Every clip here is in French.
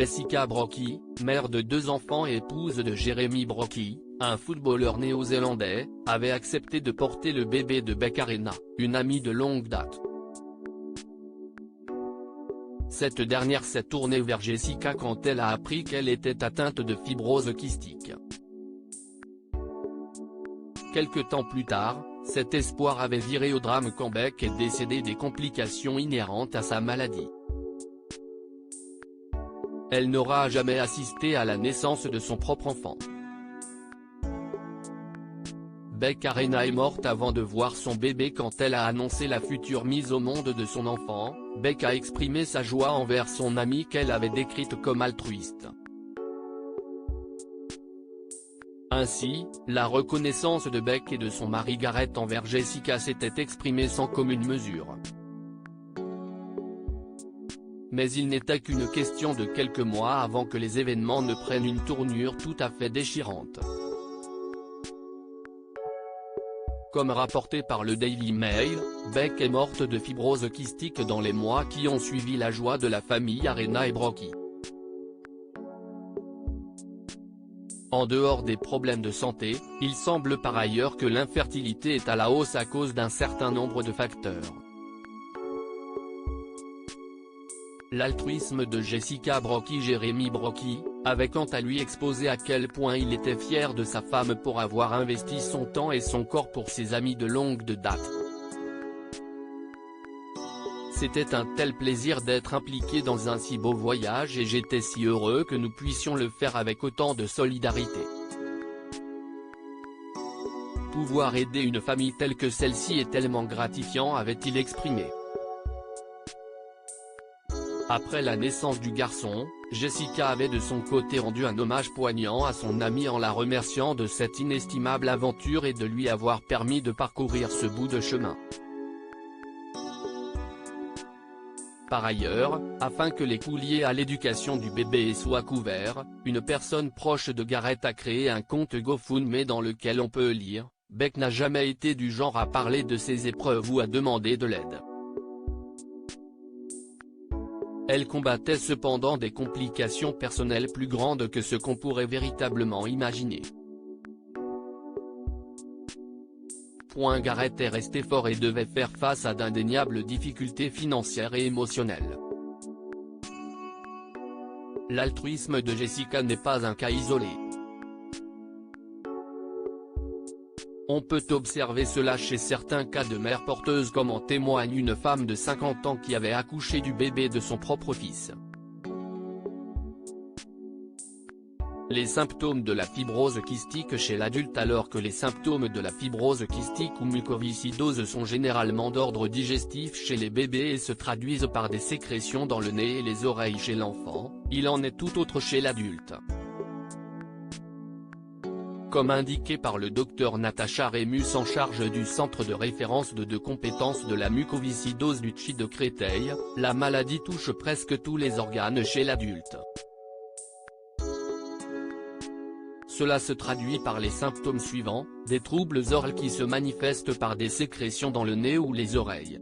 Jessica Brockie, mère de 2 enfants et épouse de Jeremy Brockie, un footballeur néo-zélandais, avait accepté de porter le bébé de Beck Arena, une amie de longue date. Cette dernière s'est tournée vers Jessica quand elle a appris qu'elle était atteinte de fibrose kystique. Quelque temps plus tard, cet espoir avait viré au drame quand Beck est décédé des complications inhérentes à sa maladie. Elle n'aura jamais assisté à la naissance de son propre enfant. Beck Arena est morte avant de voir son bébé quand elle a annoncé la future mise au monde de son enfant. Beck a exprimé sa joie envers son amie qu'elle avait décrite comme altruiste. Ainsi, la reconnaissance de Beck et de son mari Gareth envers Jessica s'était exprimée sans commune mesure. Mais il n'était qu'une question de quelques mois avant que les événements ne prennent une tournure tout à fait déchirante. Comme rapporté par le Daily Mail, Beck est morte de fibrose kystique dans les mois qui ont suivi la joie de la famille Arena et Brockie. En dehors des problèmes de santé, il semble par ailleurs que l'infertilité est à la hausse à cause d'un certain nombre de facteurs. L'altruisme de Jessica Brockie. Jeremy Brockie avait quant à lui exposé à quel point il était fier de sa femme pour avoir investi son temps et son corps pour ses amis de longue date. C'était un tel plaisir d'être impliqué dans un si beau voyage et j'étais si heureux que nous puissions le faire avec autant de solidarité. Pouvoir aider une famille telle que celle-ci est tellement gratifiant, avait-il exprimé. Après la naissance du garçon, Jessica avait de son côté rendu un hommage poignant à son amie en la remerciant de cette inestimable aventure et de lui avoir permis de parcourir ce bout de chemin. Par ailleurs, afin que les coûts liés à l'éducation du bébé soient couverts, une personne proche de Gareth a créé un compte GoFundMe dans lequel on peut lire « Beck n'a jamais été du genre à parler de ses épreuves ou à demander de l'aide. Elle combattait cependant des complications personnelles plus grandes que ce qu'on pourrait véritablement imaginer. Gareth est resté fort et devait faire face à d'indéniables difficultés financières et émotionnelles. L'altruisme de Jessica n'est pas un cas isolé. On peut observer cela chez certains cas de mères porteuses comme en témoigne une femme de 50 ans qui avait accouché du bébé de son propre fils. Les symptômes de la fibrose kystique chez l'adulte. Alors que les symptômes de la fibrose kystique ou mucoviscidose sont généralement d'ordre digestif chez les bébés et se traduisent par des sécrétions dans le nez et les oreilles chez l'enfant, il en est tout autre chez l'adulte. Comme indiqué par le docteur Natacha Remus en charge du centre de référence de compétences de la mucoviscidose du CHI de Créteil, la maladie touche presque tous les organes chez l'adulte. Cela se traduit par les symptômes suivants, des troubles oraux qui se manifestent par des sécrétions dans le nez ou les oreilles.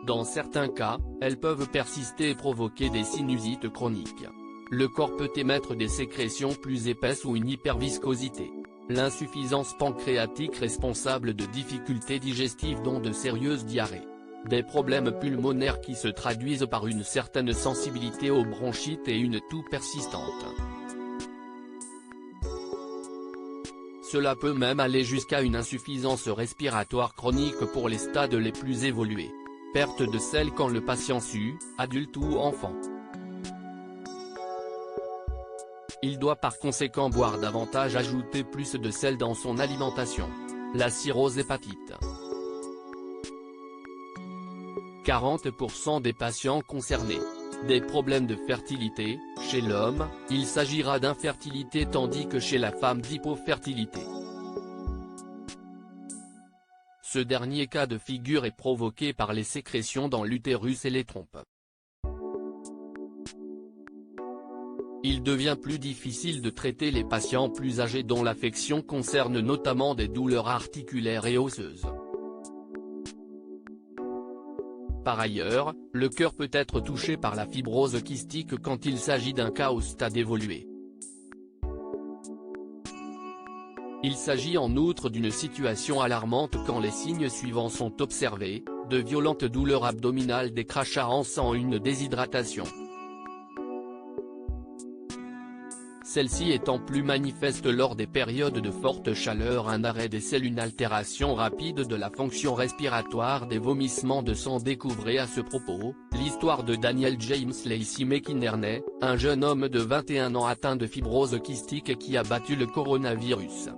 Dans certains cas, elles peuvent persister et provoquer des sinusites chroniques. Le corps peut émettre des sécrétions plus épaisses ou une hyperviscosité. L'insuffisance pancréatique responsable de difficultés digestives dont de sérieuses diarrhées. Des problèmes pulmonaires qui se traduisent par une certaine sensibilité aux bronchites et une toux persistante. Cela peut même aller jusqu'à une insuffisance respiratoire chronique pour les stades les plus évolués. Perte de sel quand le patient sue, adulte ou enfant. Il doit par conséquent boire davantage, ajouter plus de sel dans son alimentation. La cirrhose hépatite. 40% des patients concernés. Des problèmes de fertilité, chez l'homme, il s'agira d'infertilité tandis que chez la femme d'hypofertilité. Ce dernier cas de figure est provoqué par les sécrétions dans l'utérus et les trompes. Il devient plus difficile de traiter les patients plus âgés dont l'affection concerne notamment des douleurs articulaires et osseuses. Par ailleurs, le cœur peut être touché par la fibrose kystique quand il s'agit d'un cas au stade évolué. Il s'agit en outre d'une situation alarmante quand les signes suivants sont observés: de violentes douleurs abdominales, des crachats en sang, une déshydratation. Celle-ci étant plus manifeste lors des périodes de forte chaleur, un arrêt des selles, une altération rapide de la fonction respiratoire, des vomissements de sang. Découvrez à ce propos, l'histoire de Daniel James Lacey McInerney, un jeune homme de 21 ans atteint de fibrose kystique qui a battu le coronavirus.